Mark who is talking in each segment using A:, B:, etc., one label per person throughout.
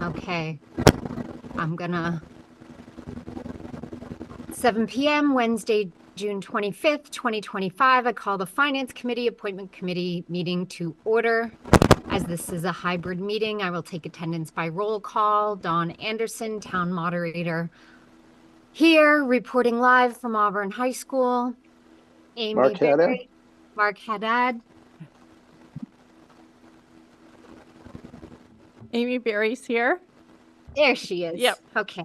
A: Okay, I'm gonna 7 p.m. Wednesday, June 25th, 2025. I call the Finance Committee Appointment Committee meeting to order. As this is a hybrid meeting, I will take attendance by roll call. Dawn Anderson, Town Moderator, here, reporting live from Auburn High School. Amy
B: Mark Haddad.
A: Berry, Mark Haddad.
C: Amy Berry's here.
A: There she is.
C: Yep.
A: Okay.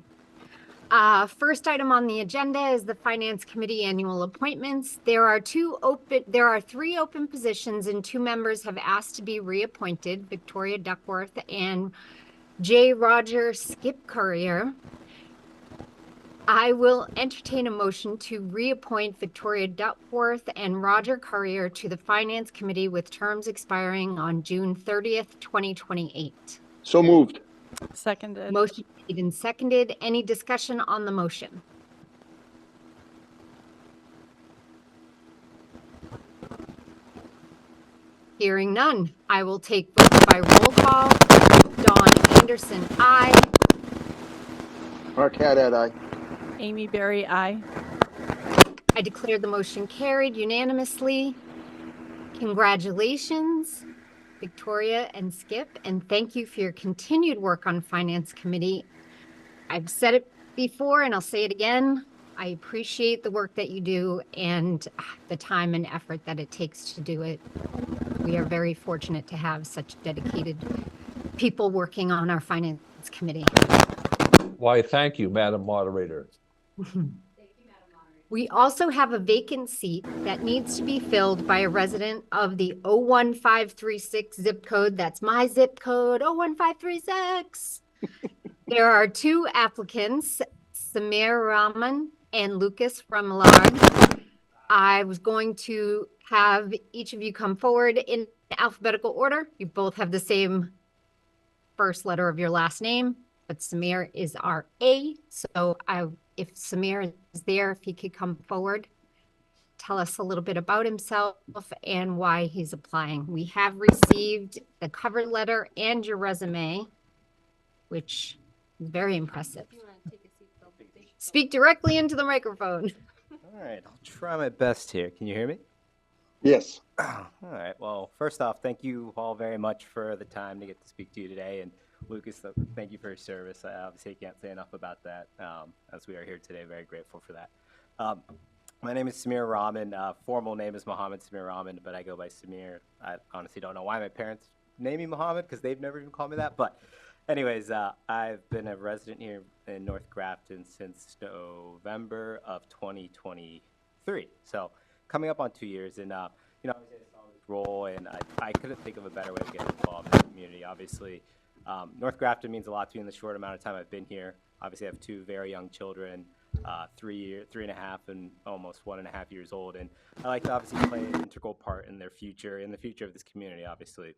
A: First item on the agenda is the Finance Committee annual appointments. There are three open positions and 2 members have asked to be reappointed, Victoria Duckworth and J. Roger Skip Courier. I will entertain a motion to reappoint Victoria Duckworth and Roger Courier to the Finance Committee with terms expiring on June 30th, 2028.
B: So moved.
C: Seconded.
A: Motion made and seconded. Any discussion on the motion? Hearing none, I will take vote by roll call. Dawn Anderson, aye.
B: Mark Haddad, aye.
C: Amy Berry, aye.
A: I declare the motion carried unanimously. Congratulations, Victoria and Skip, and thank you for your continued work on Finance Committee. I've said it before and I'll say it again. I appreciate the work that you do and the time and effort that it takes to do it. We are very fortunate to have such dedicated people working on our Finance Committee.
D: Why, thank you, Madam Moderator.
A: We also have a vacant seat that needs to be filled by a resident of the 01536 zip code. That's my zip code, 01536. There are 2 applicants, Samir Rahman and Lucas Remillard. I was going to have each of you come forward in alphabetical order. You both have the same first letter of your last name, but Samir is our A. So if Samir is there, if he could come forward, tell us a little bit about himself and why he's applying. We have received the cover letter and your resume, which is very impressive. Speak directly into the microphone.
E: All right, I'll try my best here. Can you hear me?
B: Yes.
E: All right, well, first off, thank you all very much for the time to get to speak to you today. And Lucas, thank you for your service. I obviously can't say enough about that, as we are here today. Very grateful for that. My name is Samir Rahman. Formal name is Mohammed Samir Rahman, but I go by Samir. I honestly don't know why my parents named me Mohammed, because they've never even called me that. But anyways, I've been a resident here in North Grafton since November of 2023. So coming up on 2 years, and you know, I saw this role, and I couldn't think of a better way to get involved in the community. Obviously, North Grafton means a lot to me in the short amount of time I've been here. Obviously, I have 2 very young children, 3 and a half, and almost 1.5 years old, and I like to obviously play an integral part in their future, in the future of this community. Obviously,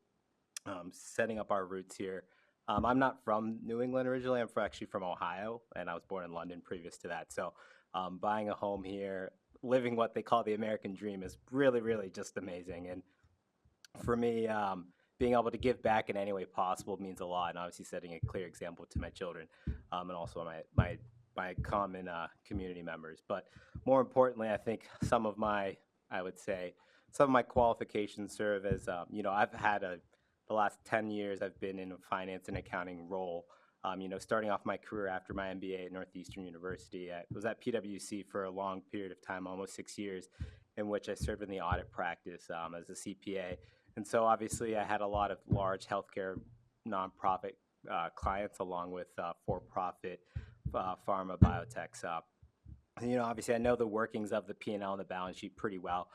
E: setting up our roots here. I'm not from New England originally. I'm actually from Ohio, and I was born in London previous to that. So buying a home here, living what they call the American dream is really, really just amazing. And for me, being able to give back in any way possible means a lot, and obviously setting a clear example to my children, and also my common community members. But more importantly, I think some of my qualifications serve as, you know, I've had the last 10 years I've been in a finance and accounting role. You know, starting off my career after my MBA at Northeastern University, I was at PwC for a long period of time, almost 6 years, in which I served in the audit practice as a CPA. And so obviously I had a lot of large healthcare nonprofit clients, along with for-profit pharma biotechs. You know, obviously I know the workings of the P&L and the balance sheet pretty well.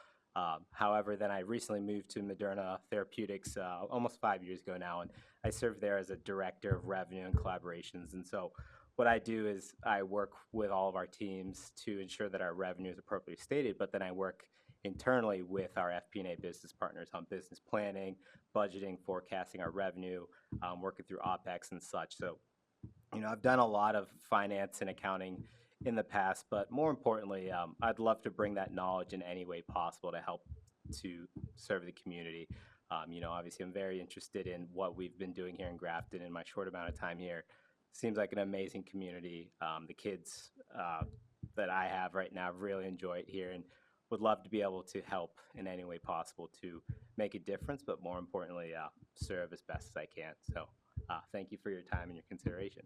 E: However, then I recently moved to Moderna Therapeutics almost 5 years ago now, and I served there as a director of revenue and collaborations. And so what I do is I work with all of our teams to ensure that our revenue is appropriately stated, but then I work internally with our FP&A business partners on business planning, budgeting, forecasting our revenue, working through OPEX and such. So, you know, I've done a lot of finance and accounting in the past, but more importantly, I'd love to bring that knowledge in any way possible to help to serve the community. Obviously I'm very interested in what we've been doing here in Grafton in my short amount of time here. Seems like an amazing community. The kids that I have right now really enjoy it here and would love to be able to help in any way possible to make a difference, but more importantly, serve as best as I can. So thank you for your time and your consideration.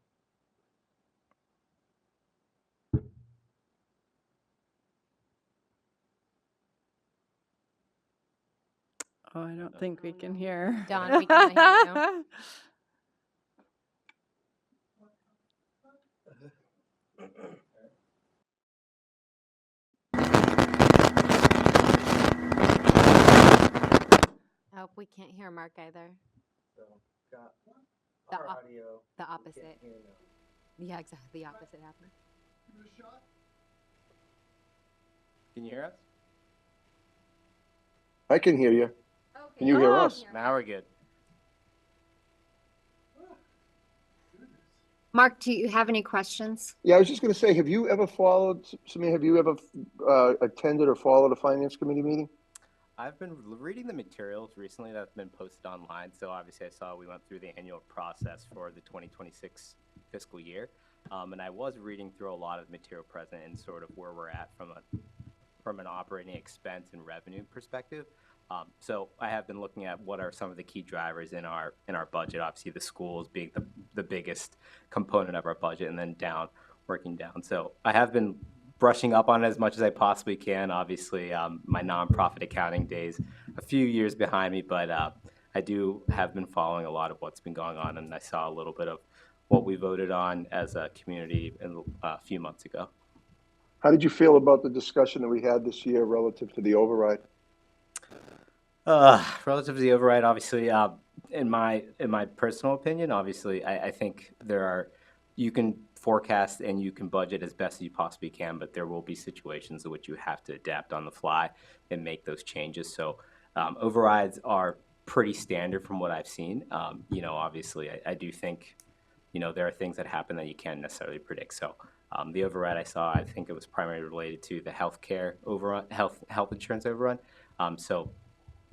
C: Oh, I don't think we can hear.
A: Dawn, we cannot hear you.
F: Oh, we can't hear Mark either.
G: So got
F: The
G: our
F: op-
G: audio.
F: The
G: Can't
F: opposite.
G: hear now.
F: Yeah, exactly. The opposite happened.
E: Can you hear us?
B: I can hear you. Can you hear
C: Oh.
B: us?
E: Now we're good.
A: Mark, do you have any questions?
B: Yeah, I was just going to say, have you ever followed, Samir, have you ever attended or followed a finance committee meeting?
E: I've been reading the materials recently that's been posted online. So obviously I saw we went through the annual process for the 2026 fiscal year. And I was reading through a lot of material present and sort of where we're at from an operating expense and revenue perspective. So I have been looking at what are some of the key drivers in our budget. Obviously, the schools being the biggest component of our budget, and then working down. So I have been brushing up on it as much as I possibly can. Obviously, my nonprofit accounting days a few years behind me, but I have been following a lot of what's been going on, and I saw a little bit of what we voted on as a community a few months ago.
B: How did you feel about the discussion that we had this year relative to the override?
E: Relative to the override, obviously, in my personal opinion, obviously, I think you can forecast and you can budget as best as you possibly can, but there will be situations in which you have to adapt on the fly and make those changes. So overrides are pretty standard from what I've seen. Obviously, I do think, there are things that happen that you can't necessarily predict. So the override I saw, I think it was primarily related to the healthcare overrun, health insurance overrun. So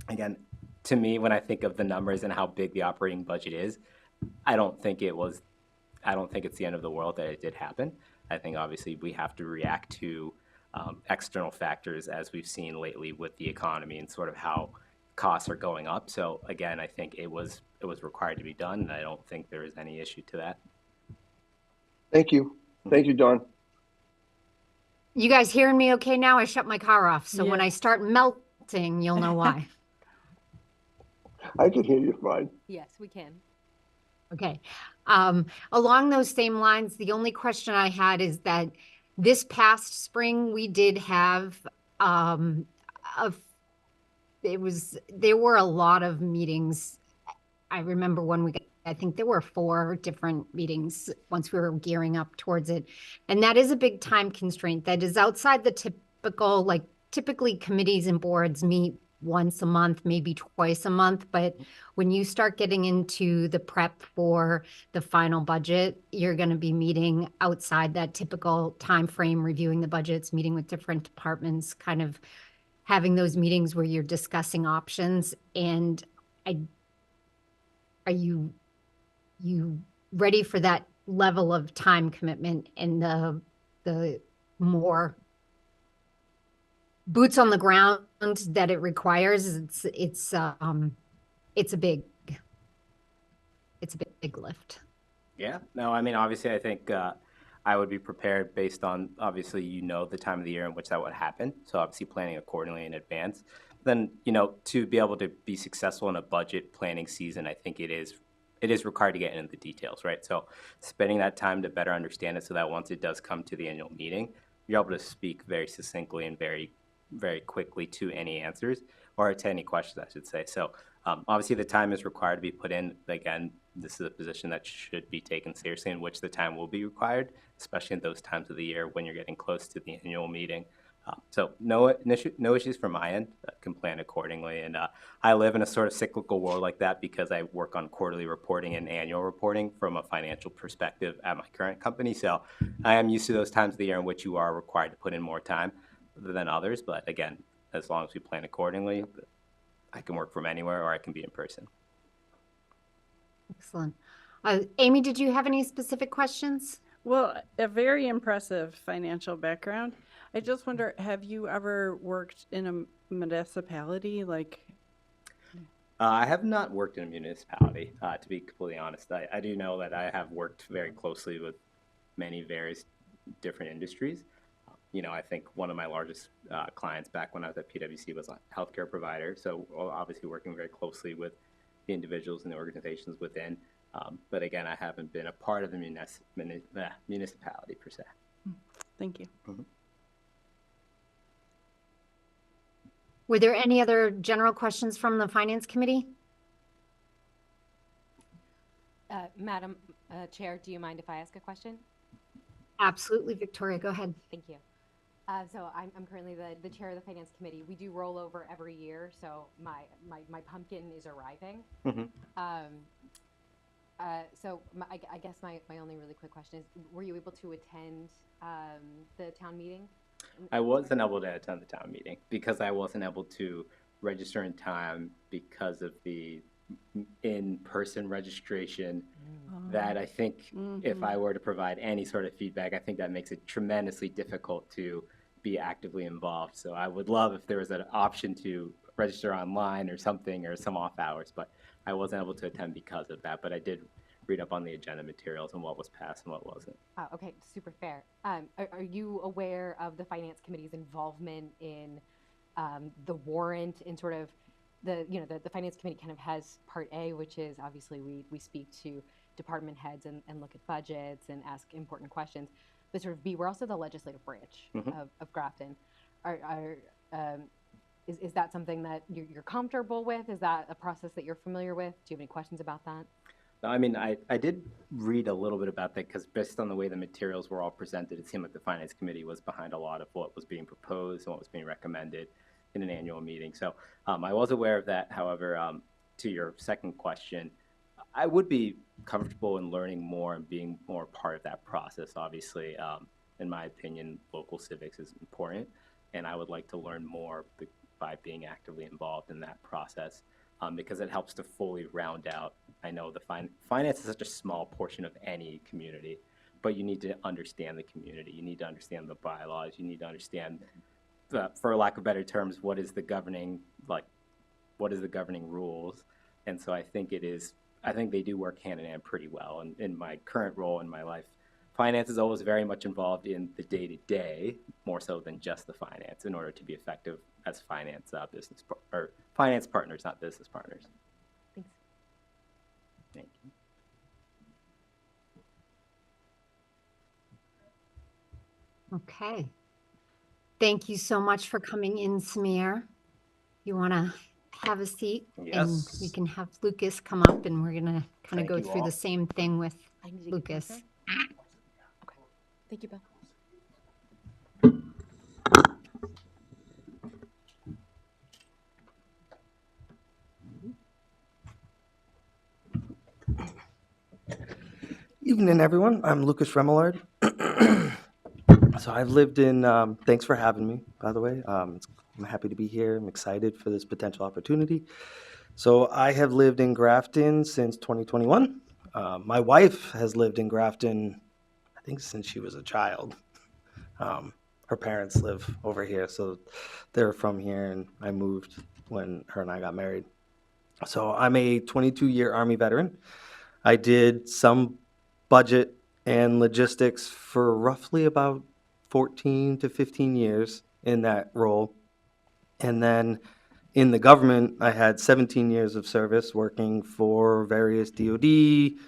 E: again, to me, when I think of the numbers and how big the operating budget is, I don't think it's the end of the world that it did happen. I think obviously we have to react to external factors as we've seen lately with the economy and sort of how costs are going up. So again, I think it was required to be done, and I don't think there is any issue to that.
B: Thank you. Thank you, Don.
A: You guys hearing me okay now? I shut my car off, so when I
C: Yes.
A: start melting, you'll know why.
B: I can hear you fine.
F: Yes, we can.
A: Okay. Along those same lines, the only question I had is that this past spring, we did have, there were a lot of meetings. I remember I think there were 4 different meetings once we were gearing up towards it. And that is a big time constraint that is outside the typical, typically committees and boards meet once a month, maybe twice a month. But when you start getting into the prep for the final budget, you're going to be meeting outside that typical time frame, reviewing the budgets, meeting with different departments, kind of having those meetings where you're discussing options. And are you ready for that level of time commitment and the more boots on the ground that it requires? It's a big lift.
E: Yeah, no, I mean, obviously, I think I would be prepared based on, obviously, the time of the year in which that would happen. So obviously planning accordingly in advance. Then, to be able to be successful in a budget planning season, I think it is required to get into the details, right? So spending that time to better understand it so that once it does come to the annual meeting, you're able to speak very succinctly and very, very quickly to any answers or to any questions, I should say. So obviously the time is required to be put in. Again, this is a position that should be taken seriously, in which the time will be required, especially in those times of the year when you're getting close to the annual meeting. So no issues from my end. Can plan accordingly. And I live in a sort of cyclical world like that because I work on quarterly reporting and annual reporting from a financial perspective at my current company. So I am used to those times of the year in which you are required to put in more time than others. But again, as long as we plan accordingly, I can work from anywhere or I can be in person.
A: Excellent. Amy, did you have any specific questions?
C: Well, a very impressive financial background. I just wonder, have you ever worked in a municipality? Like,
E: I have not worked in a municipality, to be completely honest. I do know that I have worked very closely with many various different industries. You know, I think one of my largest clients back when I was at PwC was a healthcare provider. So obviously working very closely with the individuals and the organizations within. But again, I haven't been a part of the municipality per se.
C: thank you.
A: Were there any other general questions from the Finance Committee?
F: Madam Chair, do you mind if I ask a question?
A: Absolutely, Victoria, go ahead.
F: Thank you. So I'm currently the chair of the Finance Committee. We do roll over every year, so my pumpkin is arriving. So I guess my only really quick question is, were you able to attend the town meeting?
E: I wasn't able to attend the town meeting because I wasn't able to register in time because of the in-person registration. That I think if I were to provide any sort of feedback, I think that makes it tremendously difficult to be actively involved. So I would love if there was an option to register online or something, or some off hours, but I wasn't able to attend because of that. But I did read up on the agenda materials and what was passed and what wasn't.
F: Okay, super fair. Are you aware of the Finance Committee's involvement in the warrant and sort of the Finance Committee kind of has part A, which is obviously we speak to department heads and look at budgets and ask important questions. But sort of B, we're also the legislative branch of Grafton. Is that something that you're comfortable with? Is that a process that you're familiar with? Do you have any questions about that?
E: I mean, I did read a little bit about that because based on the way the materials were all presented, it seemed like the Finance Committee was behind a lot of what was being proposed and what was being recommended in an annual meeting. So I was aware of that. However, to your second question, I would be comfortable in learning more and being more part of that process. Obviously, in my opinion, local civics is important, and I would like to learn more by being actively involved in that process. Because it helps to fully round out. I know the finance is such a small portion of any community, but you need to understand the community. You need to understand the bylaws. You need to understand, for lack of better terms, what is the governing rules. And so I think they do work hand in hand pretty well. And in my current role in my life, finance is always very much involved in the day-to-day, more so than just the finance, in order to be effective as finance finance partners, not business partners.
F: Thanks.
E: Thank you.
A: Okay. Thank you so much for coming in, Samir. You want to have a seat? And we
E: Yes.
A: can have Lucas come up and we're going to kind of
E: Thank
A: go
E: you
A: through
E: all.
A: the same thing with
F: I need to get
A: Lucas.
F: closer. Okay. Thank you, Bill.
G: Evening, everyone. I'm Lucas Remillard. So I've lived in, thanks for having me, by the way. I'm happy to be here. I'm excited for this potential opportunity. So I have lived in Grafton since 2021. My wife has lived in Grafton, I think, since she was a child. Her parents live over here, so they're from here, and I moved when her and I got married. So I'm a 22-year Army veteran. I did some budget and logistics for roughly about 14 to 15 years in that role. And then in the government, I had 17 years of service working for various DoD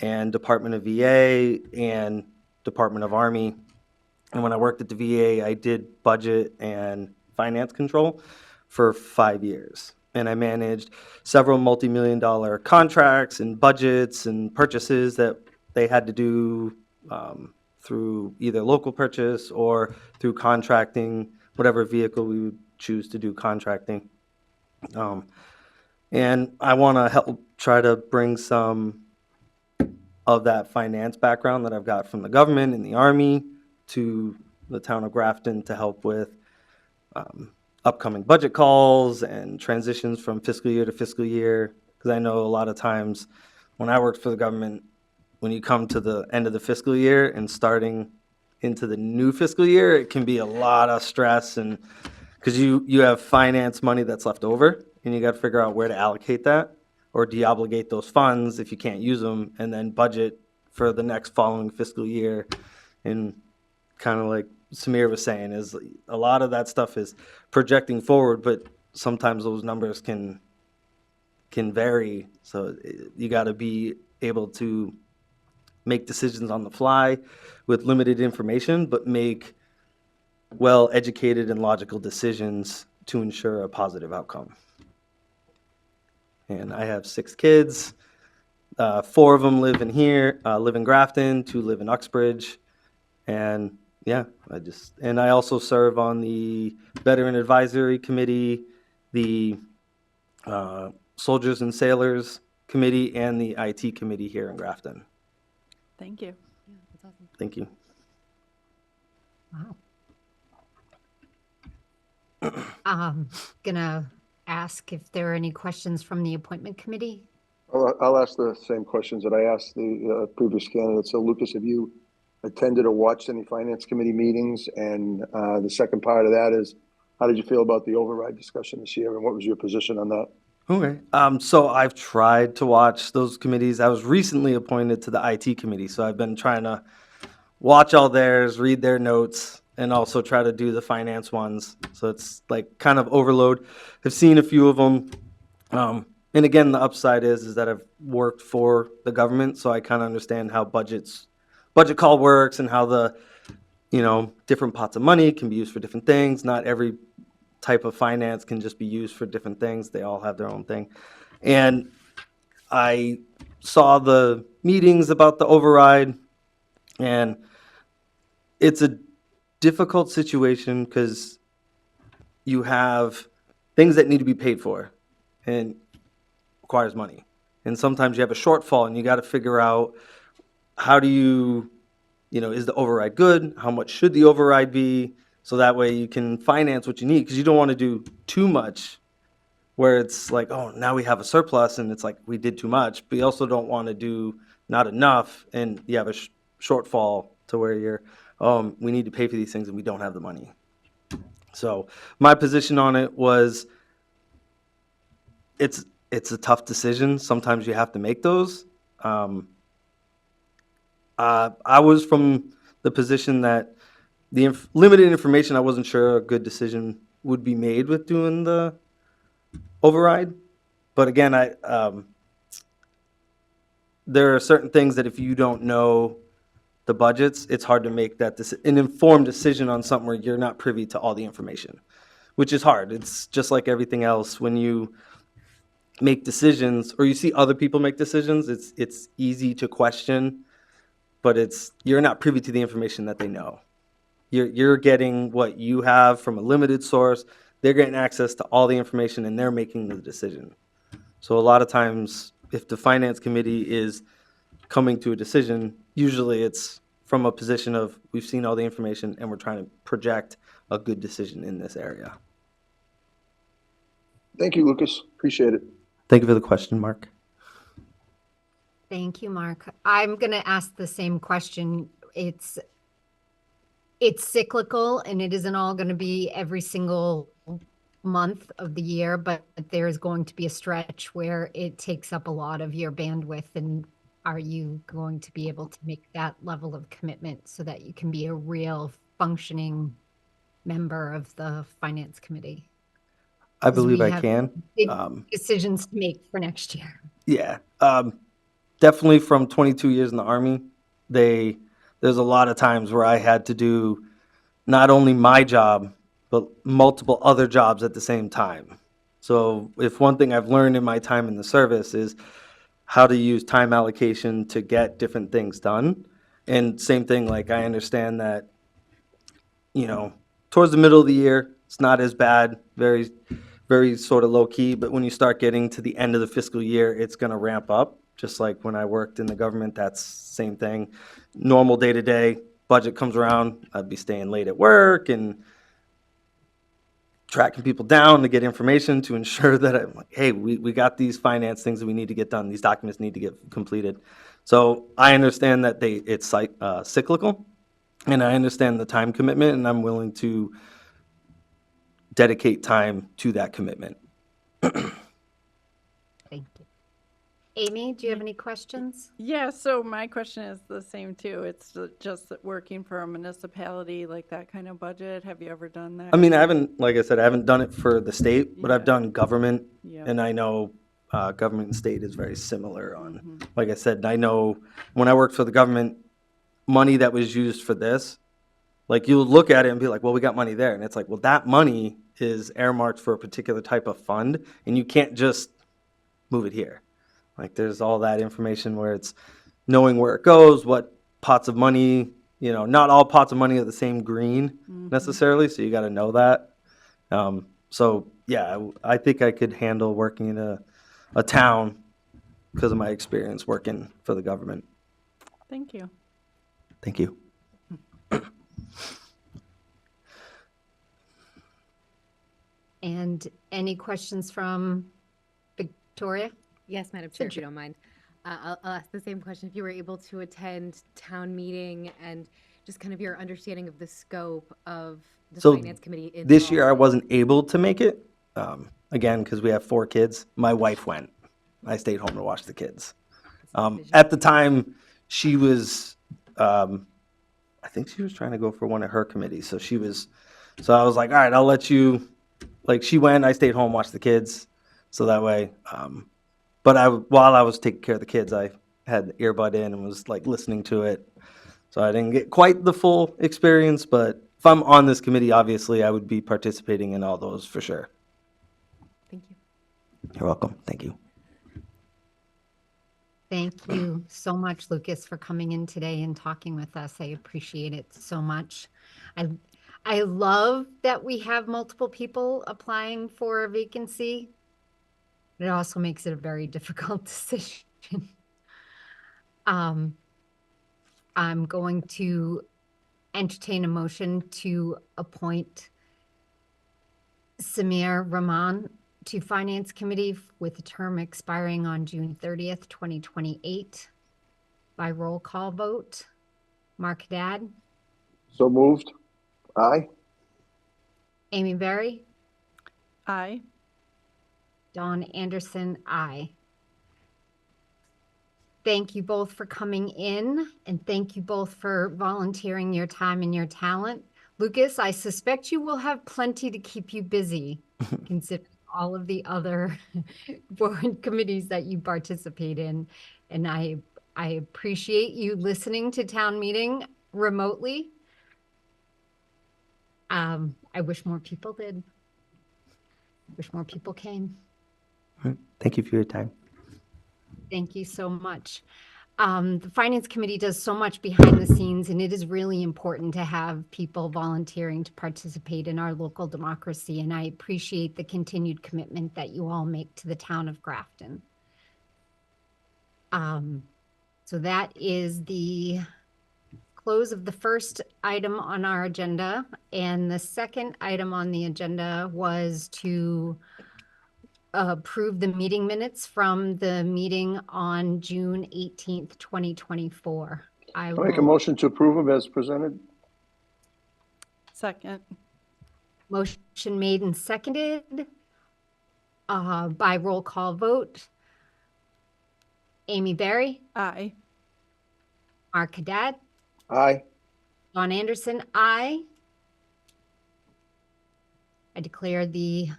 G: and Department of VA and Department of Army. And when I worked at the VA, I did budget and finance control for 5 years. And I managed several multi-million-dollar contracts and budgets and purchases that they had to do through either local purchase or through contracting, whatever vehicle we would choose to do contracting. And I want to help try to bring some of that finance background that I've got from the government and the Army to the town of Grafton to help with upcoming budget calls and transitions from fiscal year to fiscal year. Because I know a lot of times when I worked for the government, when you come to the end of the fiscal year and starting into the new fiscal year, it can be a lot of stress, and because you have finance money that's left over and you got to figure out where to allocate that or deobligate those funds if you can't use them, and then budget for the next following fiscal year. And kind of like Samir was saying, is a lot of that stuff is projecting forward, but sometimes those numbers can vary. So you got to be able to make decisions on the fly with limited information, but make well-educated and logical decisions to ensure a positive outcome. And I have 6 kids. 4 of them live in Grafton, 2 live in Uxbridge. And yeah, I also serve on the Veteran Advisory Committee, the Soldiers and Sailors Committee, and the IT Committee here in Grafton.
C: Thank you.
F: Yeah, that's awesome.
G: Thank you.
A: Wow. Gonna ask if there are any questions from the appointment committee.
B: I'll ask the same questions that I asked the previous candidates. So Lucas, have you attended or watched any finance committee meetings? And the second part of that is, how did you feel about the override discussion this year, and what was your position on that?
G: Okay. So I've tried to watch those committees. I was recently appointed to the IT committee, so I've been trying to watch all theirs, read their notes, and also try to do the finance ones. So it's like kind of overload. I've seen a few of them. And again, the upside is that I've worked for the government, so I kind of understand how budget call works and how the, different pots of money can be used for different things. Not every type of finance can just be used for different things. They all have their own thing. And I saw the meetings about the override, and it's a difficult situation because you have things that need to be paid for and requires money. And sometimes you have a shortfall and you got to figure out how do you, is the override good? How much should the override be? So that way you can finance what you need, because you don't want to do too much where it's like, oh, now we have a surplus and it's like we did too much. But you also don't want to do not enough and you have a shortfall to where you're, we need to pay for these things and we don't have the money. So my position on it was, it's a tough decision. Sometimes you have to make those. I was from the position that the limited information, I wasn't sure a good decision would be made with doing the override. But again, there are certain things that if you don't know the budgets, it's hard to make an informed decision on something where you're not privy to all the information, which is hard. It's just like everything else. When you make decisions or you see other people make decisions, it's easy to question, but you're not privy to the information that they know. You're getting what you have from a limited source. They're getting access to all the information and they're making the decision. So a lot of times, if the finance committee is coming to a decision, usually it's from a position of we've seen all the information and we're trying to project a good decision in this area.
B: Thank you, Lucas. Appreciate it.
G: Thank you for the question, Mark.
A: Thank you, Mark. I'm going to ask the same question. It's cyclical and it isn't all going to be every single month of the year, but there's going to be a stretch where it takes up a lot of your bandwidth. And are you going to be able to make that level of commitment so that you can be a real functioning member of the finance committee?
G: I believe
A: we
G: I
A: have
G: can.
A: Big decisions to make for next year.
G: Yeah. Definitely from 22 years in the Army, there's a lot of times where I had to do not only my job, but multiple other jobs at the same time. So if one thing I've learned in my time in the service is how to use time allocation to get different things done. And same thing, like I understand that, towards the middle of the year, it's not as bad, very, very sort of low key. But when you start getting to the end of the fiscal year, it's going to ramp up. Just like when I worked in the government, that's same thing. Normal day to day, budget comes around, I'd be staying late at work and tracking people down to get information to ensure that I'm like, hey, we got these finance things that we need to get done. These documents need to get completed. So I understand that it's cyclical, and I understand the time commitment, and I'm willing to dedicate time to that commitment.
A: Thank you. Amy, do you have any questions?
C: Yeah, so my question is the same too. It's just that working for a municipality, like that kind of budget. Have you ever done that?
G: I mean, I haven't, like I said, I haven't done it for the state, but I've
C: Yeah.
G: done government,
C: Yeah.
G: and I know government and state is very similar on, like I said, I know when I worked for the government, money that was used for this, like you'll look at it and be like, well, we got money there. And it's like, well, that money is earmarked for a particular type of fund, and you can't just move it here. Like there's all that information where it's knowing where it goes, what pots of money, not all pots of money are the same green necessarily, so you got to know that. So yeah, I think I could handle working in a town because of my experience working for the government.
C: Thank you.
G: Thank you.
A: And any questions from Victoria?
F: Yes, Madam Chair, if you don't mind. I'll ask the same question. If you were able to attend town meeting and just kind of your understanding of the scope of the
G: So
F: finance committee.
G: This year I
F: involvement.
G: wasn't able to make it, again, because we have 4 kids. My wife went. I stayed home to watch the kids. At the time, she was, I think she was trying to go for one of her committees. So I was like, all right, I'll let you, like she went, I stayed home, watched the kids. So that way, but while I was taking care of the kids, I had the earbud in and was like listening to it. So I didn't get quite the full experience, but if I'm on this committee, obviously I would be participating in all those for sure.
F: Thank you.
G: You're welcome. Thank you.
A: Thank you so much, Lucas, for coming in today and talking with us. I appreciate it so much. I love that we have multiple people applying for a vacancy. It also makes it a very difficult decision. I'm going to entertain a motion to appoint Samir Rahman to Finance Committee with a term expiring on June 30th, 2028 by roll call vote. Mark Haddad,
B: So moved. Aye.
A: Amy Berry,
C: Aye.
A: Dawn Anderson, aye. Thank you both for coming in, and thank you both for volunteering your time and your talent. Lucas, I suspect you will have plenty to keep you busy, considering all of the other board committees that you participate in. And I appreciate you listening to town meeting remotely. I wish more people did. Wish more people came.
G: Thank you for your time.
A: Thank you so much. The Finance Committee does so much behind the scenes, and it is really important to have people volunteering to participate in our local democracy, and I appreciate the continued commitment that you all make to the town of Grafton. So that is the close of the first item on our agenda, and the second item on the agenda was to approve the meeting minutes from the meeting on June 18th, 2024. I
B: I'll make a
A: will,
B: motion to approve them as presented.
C: Second.
A: motion made and seconded by roll call vote. Amy Berry,
C: Aye.
A: Mark Haddad,
B: Aye.
A: Dawn Anderson, aye. I declare the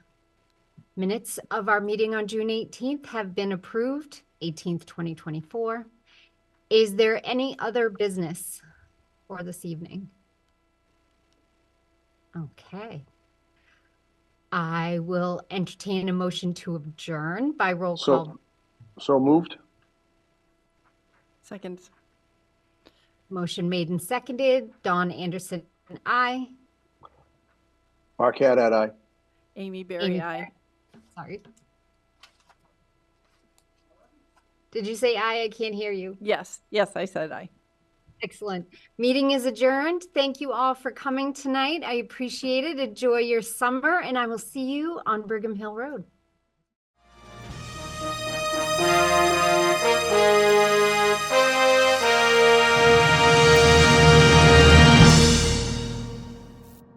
A: minutes of our meeting on June 18th have been approved, 18th, 2024. Is there any other business for this evening? Okay. I will entertain a motion to adjourn by roll call.
B: So moved.
C: Second.
A: Motion made and seconded. Dawn Anderson, aye.
B: Mark Haddad, aye.
C: Amy Berry,
A: Amy
C: aye.
A: Sorry. Did you say aye? I can't hear you.
C: Yes, yes, I said aye.
A: Excellent. Meeting is adjourned. Thank you all for coming tonight. I appreciate it. Enjoy your summer, and I will see you on Brigham Hill Road.